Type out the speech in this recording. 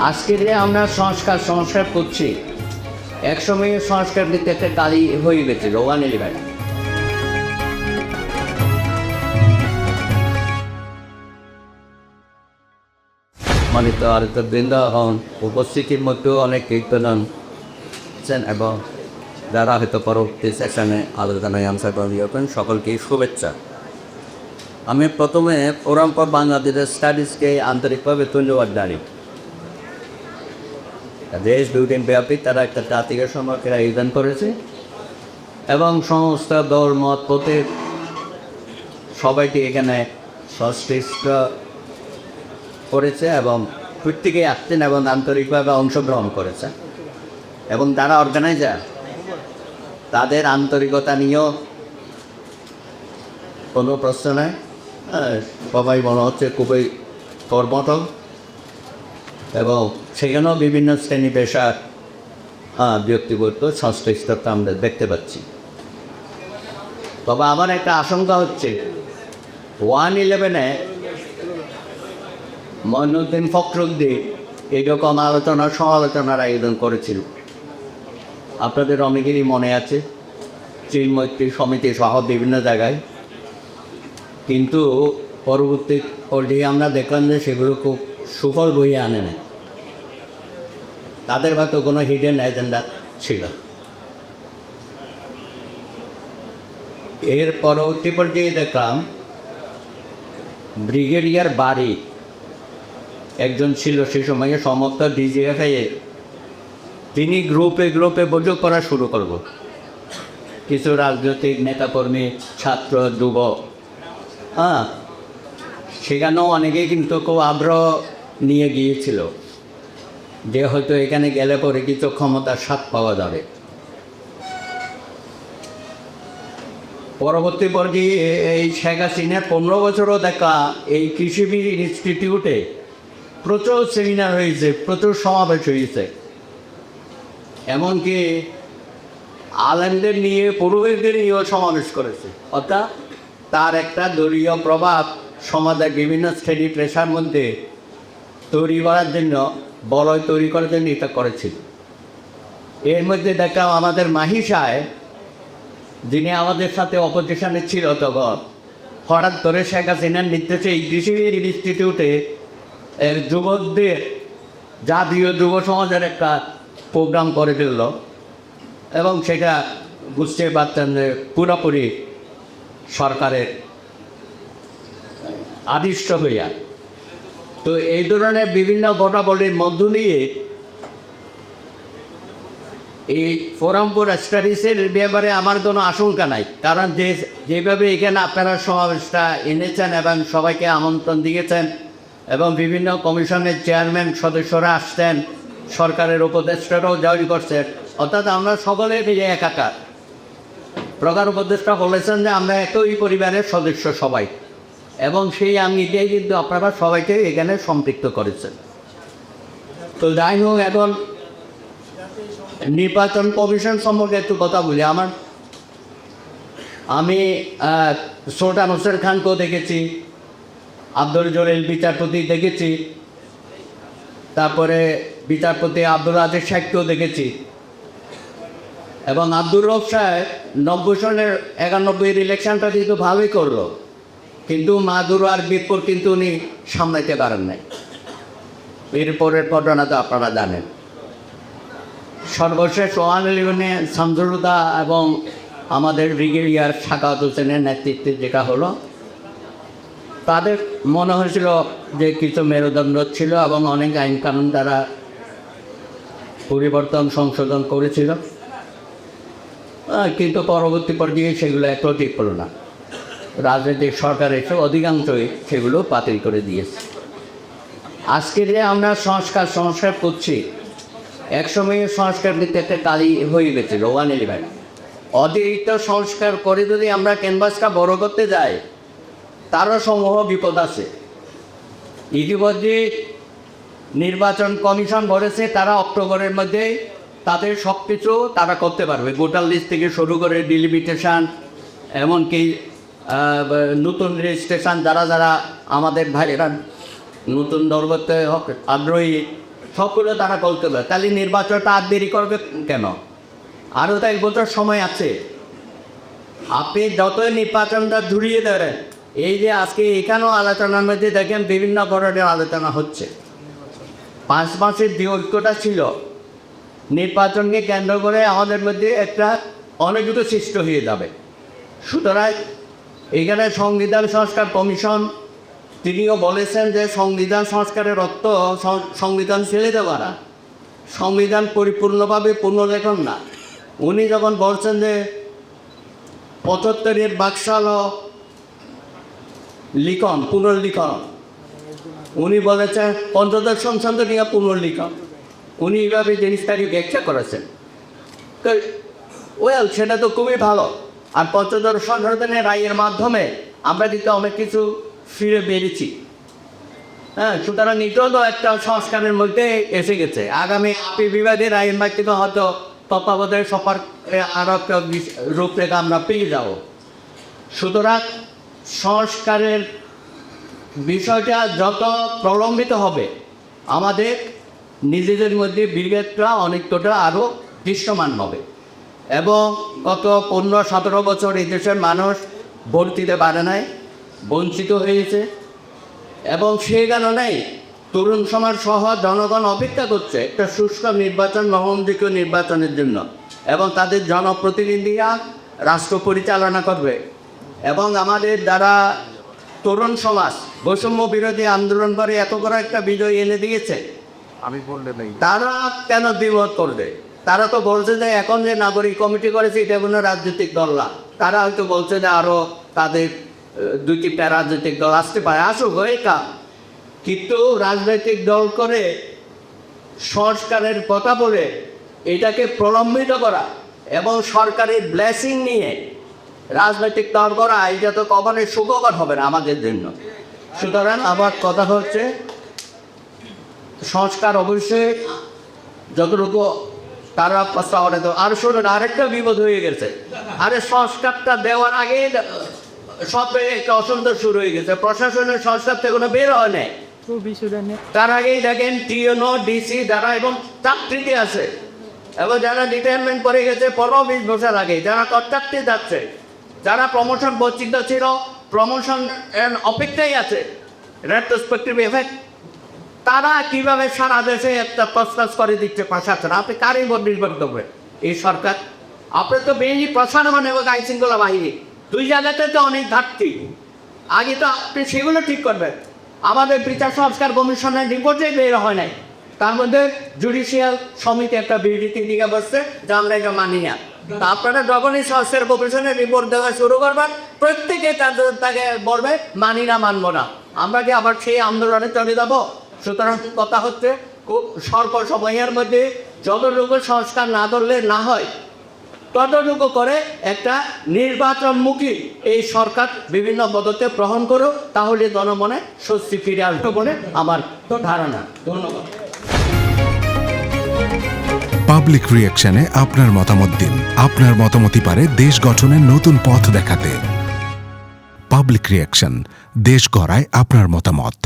আজকে যে আমরা সংস্কার করছি, একসময় সংস্কার দিতে একটা গাড়ি হয়ে গেছিল 111। মানে তো আর তো বৃন্দাবন উপস্থিতির মধ্যেও অনেক কীর্তন এবং যারা হয়তো পরবর্তী সেশনে আলোচনায় অংশ গ্রহণ সকলকেই শুভেচ্ছা। আমি প্রথমে ফোরাম ফর বাংলাদেশের স্টাডিজকে আন্তরিকভাবে ধন্যবাদ জানাই। দেশ দুদিন ব্যাপী তারা একটা জাতীয় সমাবেশের আয়োজন করেছে এবং সমস্ত দল মত পথে সবাইকে এখানে সচেষ্ট করেছে এবং প্রত্যেকেই আসছেন এবং আন্তরিকভাবে অংশগ্রহণ করেছে এবং যারা অর্গানাইজার তাদের আন্তরিকতা নিয়েও কোনো প্রশ্ন নেই। সবাই মনে হচ্ছে খুবই কর্মঠ এবং সেখানেও বিভিন্ন শ্রেণী পেশার ব্যক্তিগত সংশ্লিষ্টতা আমরা দেখতে পাচ্ছি। তবে আমার একটা আশঙ্কা হচ্ছে 111-এ মঈনুদ্দিন ফখরুদ্দিন এরকম সমালোচনার আয়োজন করেছিল। আপনাদের অনেকেরই মনে আছে, চীন মৈত্রী সমিতি সহ বিভিন্ন জায়গায়, কিন্তু পরবর্তী পর্যায়ে আমরা দেখলাম যে সেগুলো খুব সুফল বইয়ে আনে না। তাদের হয়তো কোনো হিডেন এজেন্ডা ছিল। এর পরবর্তী পর্যায়ে দেখলাম ব্রিগেডিয়ার বাড়ি একজন ছিল সে সময়ে সমস্ত ডিজিএফআই, তিনি গ্রুপে বৈঠক করা শুরু করব। কিছু রাজনৈতিক নেতাকর্মী, ছাত্র, যুব, সেখানেও অনেকেই কিন্তু খুব আগ্রহ নিয়ে গিয়েছিল যে হয়তো এখানে গেলে পরে কিছু ক্ষমতার স্বাদ পাওয়া যাবে। পরবর্তী পর্যায়ে এই শেখ হাসিনার 15 বছরও দেখা এই কৃষিবিদ ইনস্টিটিউটে প্রচুর সেমিনার হয়েছে, প্রচুর সমাবেশ হয়েছে, এমনকি আলেমদের নিয়ে, পুরোহিতদের নিয়েও সমাবেশ করেছে। অর্থাৎ তার একটা দলীয় প্রভাব সমাজের বিভিন্ন শ্রেণী পেশার মধ্যে তৈরি করার জন্য, বলয় তৈরি করার জন্য এটা করেছিল। এর মধ্যে দেখলাম আমাদের মাহি সাহেব, যিনি আমাদের সাথে অপোজিশনে ছিল তখন, হঠাৎ ধরে শেখ হাসিনার নির্দেশে এই কৃষিবিদ ইনস্টিটিউটে যুবকদের জাতীয় যুব সমাজের একটা প্রোগ্রাম করে দিল এবং সেটা বুঝতে পারতেন যে পুরোপুরি সরকারের আদিষ্ট হইয়া। তো এই ধরনের বিভিন্ন ঘটনাবলীর মধ্য দিয়ে এই ফোরাম ফর স্টাডিজের ব্যাপারে আমার কোনো আশঙ্কা নাই, কারণ যেভাবে এখানে আপনারা সমাবেশটা এনেছেন এবং সবাইকে আমন্ত্রণ দিয়েছেন এবং বিভিন্ন কমিশনের চেয়ারম্যান সদস্যরা আসছেন, সরকারের উপদেষ্টারাও জারি করছেন, অর্থাৎ আমরা সকলে মিলে একাকার। প্রধান উপদেষ্টা বলেছেন যে আমরা একই পরিবারের সদস্য সবাই, এবং সেই আঙ্গিকেই কিন্তু আপনারা সবাইকে এখানে সম্পৃক্ত করেছেন। তো যাই হোক, এখন নির্বাচন কমিশন সম্পর্কে একটু কথা বলি। আমি সুলতান হোসেন খানকেও দেখেছি, আব্দুল জলিল বিচারপতি দেখেছি, তারপরে বিচারপতি আব্দুল আজিজ সাহেবকেও দেখেছি, এবং আব্দুর রব সাহেব 90 সনের 91 ইলেকশনটা কিন্তু ভালোই করলো, কিন্তু মাদুর আর বিপুর কিন্তু উনি সামলাইতে পারেন নাই। এরপরের ঘটনা তো আপনারা জানেন। সর্বশেষ 111-এ শামসুলহুদা এবং আমাদের ব্রিগেডিয়ার সাখাওয়াত হোসেনের নেতৃত্বে যেটা হলো, তাদের মনে হয়েছিল যে কিছু মেরুদণ্ড ছিল এবং অনেক আইন কানুন দ্বারা পরিবর্তন সংশোধন করেছিল, কিন্তু পরবর্তী পর্যায়ে সেগুলো একটু ঠিক হলো না। রাজনৈতিক সরকার এসে অধিকাংশই সেগুলো বাতিল করে দিয়েছে। আজকে যে আমরা সংস্কার করছি, একসময় সংস্কার দিতে একটা গাড়ি হয়ে গেছিল 111। অতিরিক্ত সংস্কার করে যদি আমরা ক্যানভাসটা বড় করতে যাই, তারও সমূহ বিপদ আছে। ইতিমধ্যে নির্বাচন কমিশন বলেছে তারা অক্টোবরের মধ্যে তাদের সব কিছু তারা করতে পারবে, ভোটার লিস্ট থেকে শুরু করে ডিলিমিটেশন, এমনকি নতুন রেজিস্ট্রেশন, যারা আমাদের ভাইয়েরা নতুন দল করতে আগ্রহী সবগুলো তারা করতে পারে, তাহলে নির্বাচনটা আর দেরি করবে কেন? আরও তো 1 বছর সময় আছে। আপনি যতই নির্বাচনটা জুড়িয়ে ধরেন, এই যে আজকে এখানেও আলোচনার মধ্যে দেখেন বিভিন্ন ধরনের আলোচনা হচ্ছে। 5 মাসের যে ঐক্যটা ছিল নির্বাচনকে কেন্দ্র করে আমাদের মধ্যে একটা অনেকগুলো সৃষ্টি হয়ে যাবে। সুতরাং এখানে সংবিধান সংস্কার কমিশন তিনিও বলেছেন যে সংবিধান সংস্কারের অর্থ সংবিধান ছেড়ে দেওয়া না, সংবিধান পরিপূর্ণভাবে পুনর্লেখন না। উনি যখন বলছেন যে 75-এর বাকশাল লিখন পুনর্লিখন, উনি বলেছেন পঞ্চদশ সংশোধনীয় পুনর্লিখন, উনি এইভাবে জিনিসটাকে ব্যাখ্যা করেছেন। তো সেটা তো খুবই ভালো। আর পঞ্চদশ সংশোধনের রায়ের মাধ্যমে আমরা কিন্তু অনেক কিছু ফিরে বেরিয়েছি। হ্যাঁ, সুতরাং এটাও তো একটা সংস্কারের মধ্যে এসে গেছে। আগামী বিবাদের রায়ের মাধ্যমে হয়তো তত্ত্বাবধায়ক সরকার আরও একটা রূপরেখা আমরা পেয়ে যাব। সুতরাং সংস্কারের বিষয়টা যত প্রলম্বিত হবে আমাদের নিজেদের মধ্যে বিভেদটা অনেকটা আরও দৃশ্যমান হবে। এবং গত 15-17 বছর এই দেশের মানুষ ভোট দিতে পারে নাই, বঞ্চিত হয়েছে। এবং সেই কারণেই তরুণ সমাজ সহ জনগণ অপেক্ষা করছে একটা সুষ্ঠু নির্বাচন, গ্রহণযোগ্য নির্বাচনের জন্য, এবং তাদের জনপ্রতিনিধিরা রাষ্ট্র পরিচালনা করবে। এবং আমাদের যারা তরুণ সমাজ বৈষম্য বিরোধী আন্দোলন করে এত বড় একটা বিজয় এনে দিয়েছে, তারা কেন দ্বিমত করবে? তারা তো বলছে যে এখন যে নাগরিক কমিটি করেছে এটা কোনো রাজনৈতিক দল না। তারা হয়তো বলছে যে আরও তাদের 2-3টা রাজনৈতিক দল আসতে পারে, আসুক এটা। কিন্তু রাজনৈতিক দল করে সংস্কারের কথা বলে এটাকে প্রলম্বিত করা এবং সরকারের ব্লেসিং নিয়ে রাজনৈতিক দল করা, এটা তো কখনোই সুখকর হবে না আমাদের জন্য। সুতরাং আমার কথা হচ্ছে সংস্কার অবশ্যই যতটুকু তারা প্রস্তাব করে। তো আর শুনুন, আরেকটা বিপদ হয়ে গেছে। আরে সংস্কারটা দেওয়ার আগে সব একটা অসন্তোষ শুরু হয়ে গেছে। প্রশাসনের সংস্কার থেকে কোনো বের হয় নাই। তার আগেই দেখেন টিএনও, ডিসি যারা এবং চাকরিতে আছে এবং যারা রিটায়ারমেন্ট করে গেছে 15-20 বছর আগে, যারা কন্ট্রাক্টে যাচ্ছে, যারা প্রমোশন বঞ্চিত ছিল, প্রমোশন অপেক্ষায় আছে, রেট্রোস্পেক্টিভ এফেক্ট, তারা কীভাবে সারা দেশে একটা প্রস্তাব করে দিচ্ছে প্রশাসন। আপনি কারই উপর নির্ভর করবেন? এই সরকার। আপনি তো বেশি প্রশাসন এবং আইন শৃঙ্খলা বাহিনী 2 জায়গাতে তো অনেক ঘাটতি। আগে তো আপনি সেগুলো ঠিক করবেন। আমাদের বিচার সংস্কার কমিশনের রিপোর্টে বের হয় নাই, তার মধ্যে জুডিশিয়াল সমিতি একটা বিবৃতি দিকে বসছে যে আমরা এটা মানি না। তা আপনারা যখনই সংস্কার কমিশনের রিপোর্ট দেওয়া শুরু করবেন, প্রত্যেকে তাকে বলবে মানি না, মানবো না। আমরা কি আবার সেই আন্দোলনে চলে যাব? সুতরাং কথা হচ্ছে খুব স্বল্প সময়ের মধ্যে যতটুকু সংস্কার না ধরলে না হয় ততটুকু করে একটা নির্বাচনমুখী এই সরকার বিভিন্ন পদক্ষেপ গ্রহণ করো, তাহলে জনমনে স্বস্তি ফিরে আসবে বলে আমার ধারণা। ধন্যবাদ। পাবলিক রিঅ্যাকশনে আপনার মতামত দিন। আপনার মতামতই পারে দেশ গঠনের নতুন পথ দেখাতে। পাবলিক রিঅ্যাকশন, দেশ গড়ায় আপনার মতামত।